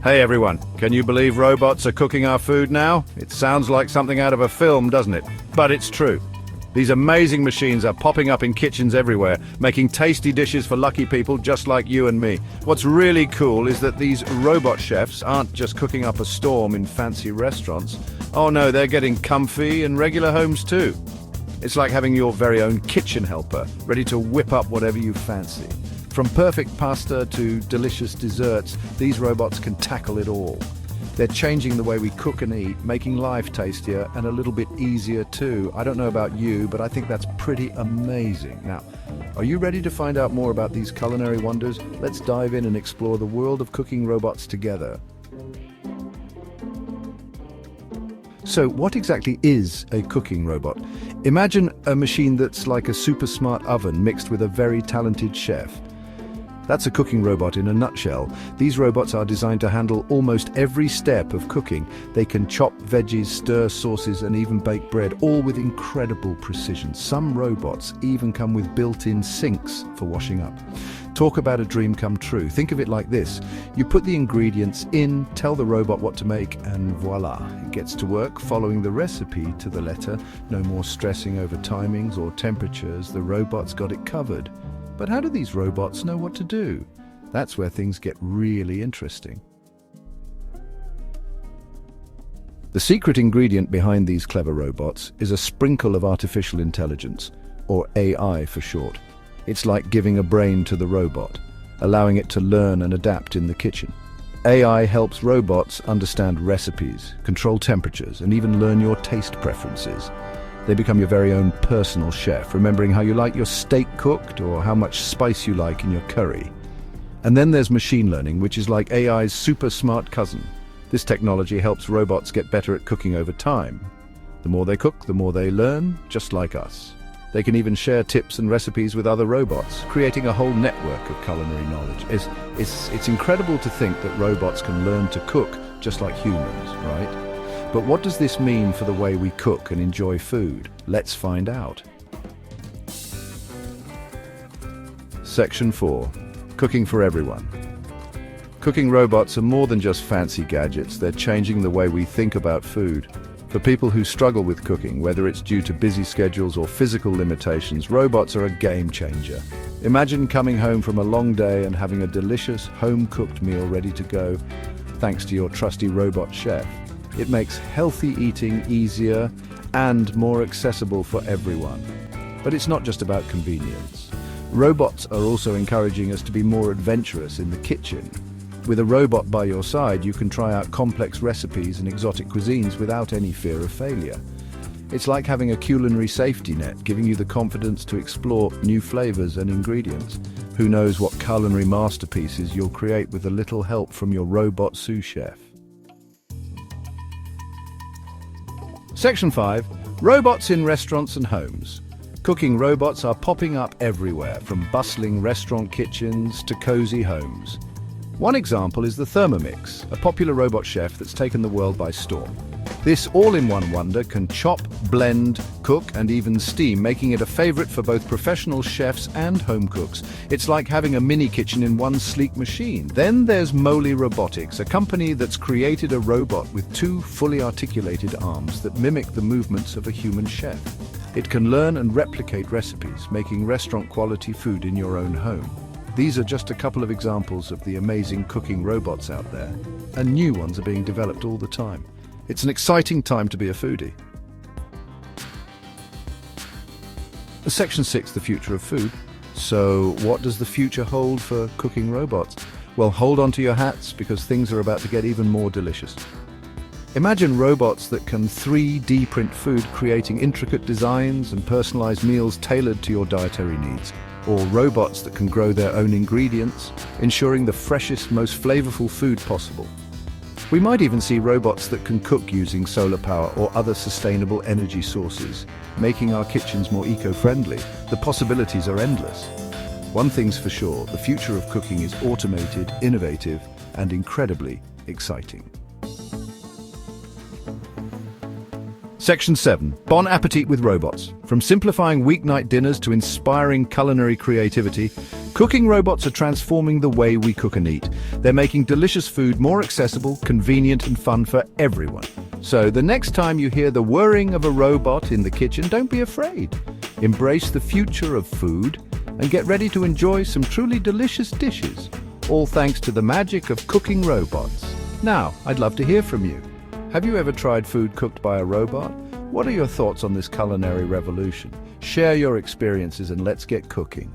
Hey everyone, can you believe robots are cooking our food now? It sounds like something out of a film, doesn't it? But it's true. These amazing machines are popping up in kitchens everywhere, making tasty dishes for lucky people just like you and me. What's really cool is that these robot chefs aren't just cooking up a storm in fancy restaurants. Oh no, they're getting comfy in regular homes too. It's like having your very own kitchen helper, ready to whip up whatever you fancy. From perfect pasta to delicious desserts, these robots can tackle it all. They're changing the way we cook and eat, making life tastier and a little bit easier too. I don't know about you, but I think that's pretty amazing. Now, are you ready to find out more about these culinary wonders? Let's dive in and explore the world of cooking robots together. So, what exactly is a cooking robot? Imagine a machine that's like a super smart oven mixed with a very talented chef. That's a cooking robot in a nutshell. These robots are designed to handle almost every step of cooking. They can chop veggies, stir sauces, and even bake bread, all with incredible precision. Some robots even come with built-in sinks for washing up. Talk about a dream come true. Think of it like this. You put the ingredients in, tell the robot what to make, and voila, it gets to work following the recipe to the letter. No more stressing over timings or temperatures. The robot's got it covered. But how do these robots know what to do? That's where things get really interesting. The secret ingredient behind these clever robots is a sprinkle of artificial intelligence, or AI for short. It's like giving a brain to the robot, allowing it to learn and adapt in the kitchen. AI helps robots understand recipes, control temperatures, and even learn your taste preferences. They become your very own personal chef, remembering how you like your steak cooked or how much spice you like in your curry. And then there's machine learning, which is like AI's super smart cousin. This technology helps robots get better at cooking over time. The more they cook, the more they learn, just like us. They can even share tips and recipes with other robots, creating a whole network of culinary knowledge. It's incredible to think that robots can learn to cook just like humans, right? But what does this mean for the way we cook and enjoy food? Let's find out. Section 4. Cooking for everyone. Cooking robots are more than just fancy gadgets. They're changing the way we think about food. For people who struggle with cooking, whether it's due to busy schedules or physical limitations, robots are a game changer. Imagine coming home from a long day and having a delicious home-cooked meal ready to go, thanks to your trusty robot chef. It makes healthy eating easier and more accessible for everyone. But it's not just about convenience. Robots are also encouraging us to be more adventurous in the kitchen. With a robot by your side, you can try out complex recipes and exotic cuisines without any fear of failure. It's like having a culinary safety net, giving you the confidence to explore new flavors and ingredients. Who knows what culinary masterpieces you'll create with a little help from your robot sous chef. Section 5. Robots in restaurants and homes. Cooking robots are popping up everywhere, from bustling restaurant kitchens to cozy homes. One example is the Thermomix, a popular robot chef that's taken the world by storm. This all-in-one wonder can chop, blend, cook, and even steam, making it a favorite for both professional chefs and home cooks. It's like having a mini kitchen in one sleek machine. Then there's Moly Robotics, a company that's created a robot with 2 fully articulated arms that mimic the movements of a human chef. It can learn and replicate recipes, making restaurant-quality food in your own home. These are just a couple of examples of the amazing cooking robots out there, and new ones are being developed all the time. It's an exciting time to be a foodie. Section 6, the future of food. So what does the future hold for cooking robots? Well, hold on to your hats because things are about to get even more delicious. Imagine robots that can 3D print food, creating intricate designs and personalized meals tailored to your dietary needs. Or robots that can grow their own ingredients, ensuring the freshest, most flavorful food possible. We might even see robots that can cook using solar power or other sustainable energy sources, making our kitchens more eco-friendly. The possibilities are endless. One thing's for sure, the future of cooking is automated, innovative, and incredibly exciting. Section 7. Bon appetit with robots. From simplifying weeknight dinners to inspiring culinary creativity, Cooking robots are transforming the way we cook and eat. They're making delicious food more accessible, convenient, and fun for everyone. So the next time you hear the whirring of a robot in the kitchen, don't be afraid. Embrace the future of food and get ready to enjoy some truly delicious dishes, all thanks to the magic of cooking robots. Now, I'd love to hear from you. Have you ever tried food cooked by a robot? What are your thoughts on this culinary revolution? Share your experiences and let's get cooking.